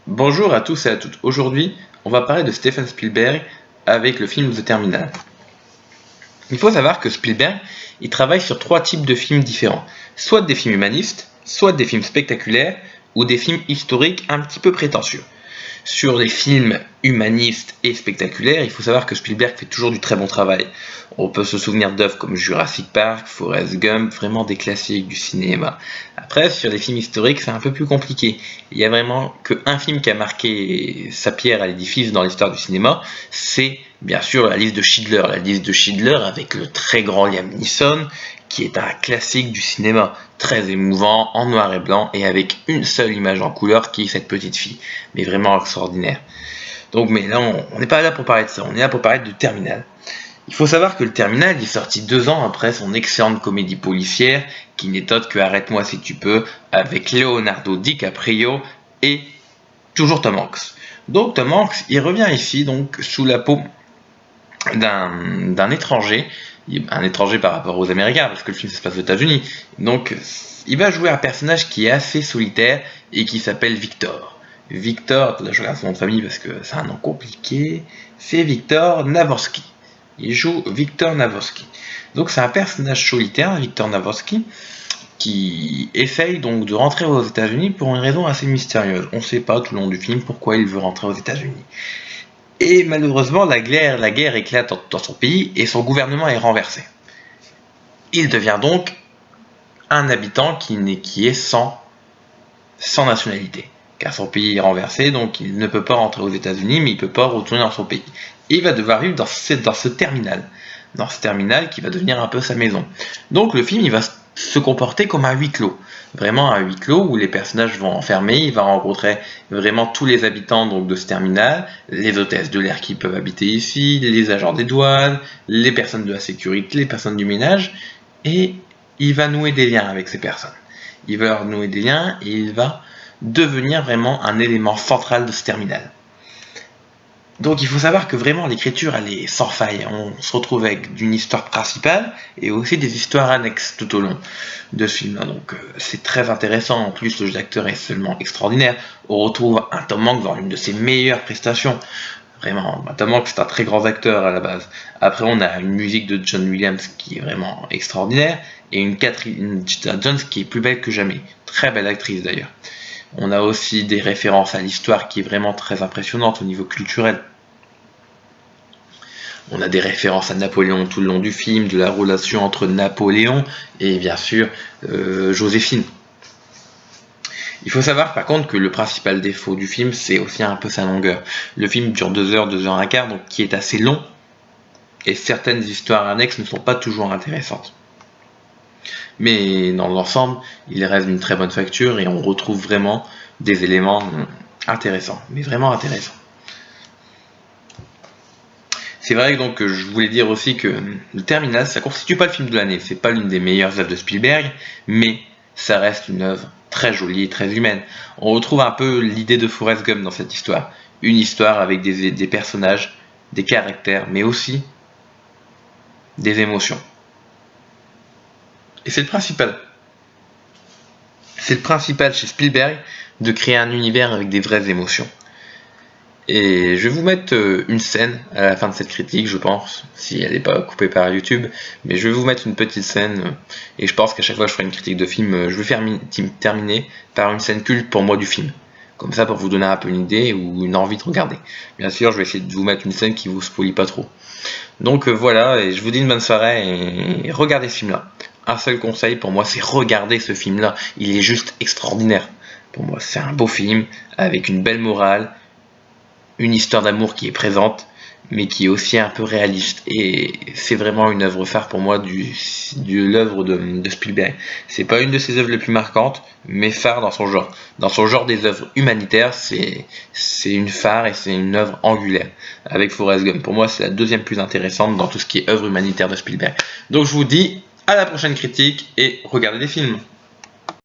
Bonjour à tous et à toutes. Aujourd'hui, on va parler de Steven Spielberg avec le film The Terminal. Il faut savoir que Spielberg, il travaille sur trois types de films différents. Soit des films humanistes, soit des films spectaculaires, ou des films historiques un petit peu prétentieux. Sur les films humanistes et spectaculaires, il faut savoir que Spielberg fait toujours du très bon travail. On peut se souvenir d'œuvres comme Jurassic Park, Forrest Gump, vraiment des classiques du cinéma. Après, sur les films historiques, c'est un peu plus compliqué. Il y a vraiment qu'un film qui a marqué sa pierre à l'édifice dans l'histoire du cinéma, c'est bien sûr la liste de Schindler. La liste de Schindler avec le très grand Liam Neeson, qui est un classique du cinéma, très émouvant, en noir et blanc, et avec une seule image en couleur qui est cette petite fille, mais vraiment extraordinaire. Donc, mais là, on n'est pas là pour parler de ça, on est là pour parler de Terminal. Il faut savoir que le Terminal est sorti 2 ans après son excellente comédie policière, qui n'est autre que Arrête-moi si tu peux, avec Leonardo DiCaprio et toujours Tom Hanks. Donc Tom Hanks, il revient ici donc sous la peau d'un étranger, un étranger par rapport aux Américains, parce que le film se passe aux États-Unis. Donc, il va jouer un personnage qui est assez solitaire et qui s'appelle Victor. Victor, je regarde son nom de famille parce que c'est un nom compliqué, c'est Victor Navorsky. Il joue Victor Navorsky. Donc, c'est un personnage solitaire, Victor Navorsky, qui essaye donc de rentrer aux États-Unis pour une raison assez mystérieuse. On ne sait pas tout le long du film pourquoi il veut rentrer aux États-Unis. Et malheureusement, la guerre éclate dans son pays et son gouvernement est renversé. Il devient donc un habitant qui est sans nationalité. Car son pays est renversé, donc il ne peut pas rentrer aux États-Unis, mais il ne peut pas retourner dans son pays. Et il va devoir vivre dans ce terminal. Dans ce terminal qui va devenir un peu sa maison. Donc le film, il va se comporter comme un huis clos. Vraiment un huis clos où les personnages vont enfermer, il va rencontrer vraiment tous les habitants donc, de ce terminal, les hôtesses de l'air qui peuvent habiter ici, les agents des douanes, les personnes de la sécurité, les personnes du ménage, et il va nouer des liens avec ces personnes. Il va leur nouer des liens et il va devenir vraiment un élément central de ce terminal. Donc il faut savoir que vraiment l'écriture elle est sans faille, on se retrouve avec une histoire principale et aussi des histoires annexes tout au long de ce film. Donc c'est très intéressant, en plus le jeu d'acteur est seulement extraordinaire. On retrouve un Tom Hanks dans une de ses meilleures prestations. Vraiment, Tom Hanks c'est un très grand acteur à la base. Après on a une musique de John Williams qui est vraiment extraordinaire et une Zeta Jones qui est plus belle que jamais. Très belle actrice d'ailleurs. On a aussi des références à l'histoire qui est vraiment très impressionnante au niveau culturel. On a des références à Napoléon tout le long du film, de la relation entre Napoléon et bien sûr Joséphine. Il faut savoir par contre que le principal défaut du film, c'est aussi un peu sa longueur. Le film dure 2 heures, 2 heures et quart, donc qui est assez long, et certaines histoires annexes ne sont pas toujours intéressantes. Mais dans l'ensemble, il reste d'une très bonne facture et on retrouve vraiment des éléments intéressants, mais vraiment intéressants. C'est vrai donc que je voulais dire aussi que le Terminal, ça constitue pas le film de l'année, c'est pas l'une des meilleures œuvres de Spielberg, mais ça reste une œuvre très jolie et très humaine. On retrouve un peu l'idée de Forrest Gump dans cette histoire, une histoire avec des personnages, des caractères, mais aussi des émotions. Et c'est le principal. C'est le principal chez Spielberg de créer un univers avec des vraies émotions. Et je vais vous mettre une scène à la fin de cette critique, je pense, si elle n'est pas coupée par YouTube, mais je vais vous mettre une petite scène, et je pense qu'à chaque fois que je ferai une critique de film, je vais terminer par une scène culte pour moi du film. Comme ça, pour vous donner un peu une idée ou une envie de regarder. Bien sûr, je vais essayer de vous mettre une scène qui vous spoilie pas trop. Donc voilà, et je vous dis une bonne soirée, et regardez ce film-là. Un seul conseil pour moi, c'est regarder ce film-là. Il est juste extraordinaire. Pour moi, c'est un beau film, avec une belle morale, une histoire d'amour qui est présente, mais qui est aussi un peu réaliste. Et c'est vraiment une œuvre phare pour moi de l'œuvre de Spielberg. C'est pas une de ses œuvres les plus marquantes, mais phare dans son genre. Dans son genre des œuvres humanitaires, c'est une phare et c'est une œuvre angulaire. Avec Forrest Gump, pour moi, c'est la deuxième plus intéressante dans tout ce qui est œuvre humanitaire de Spielberg. Donc je vous dis à la prochaine critique et regardez des films.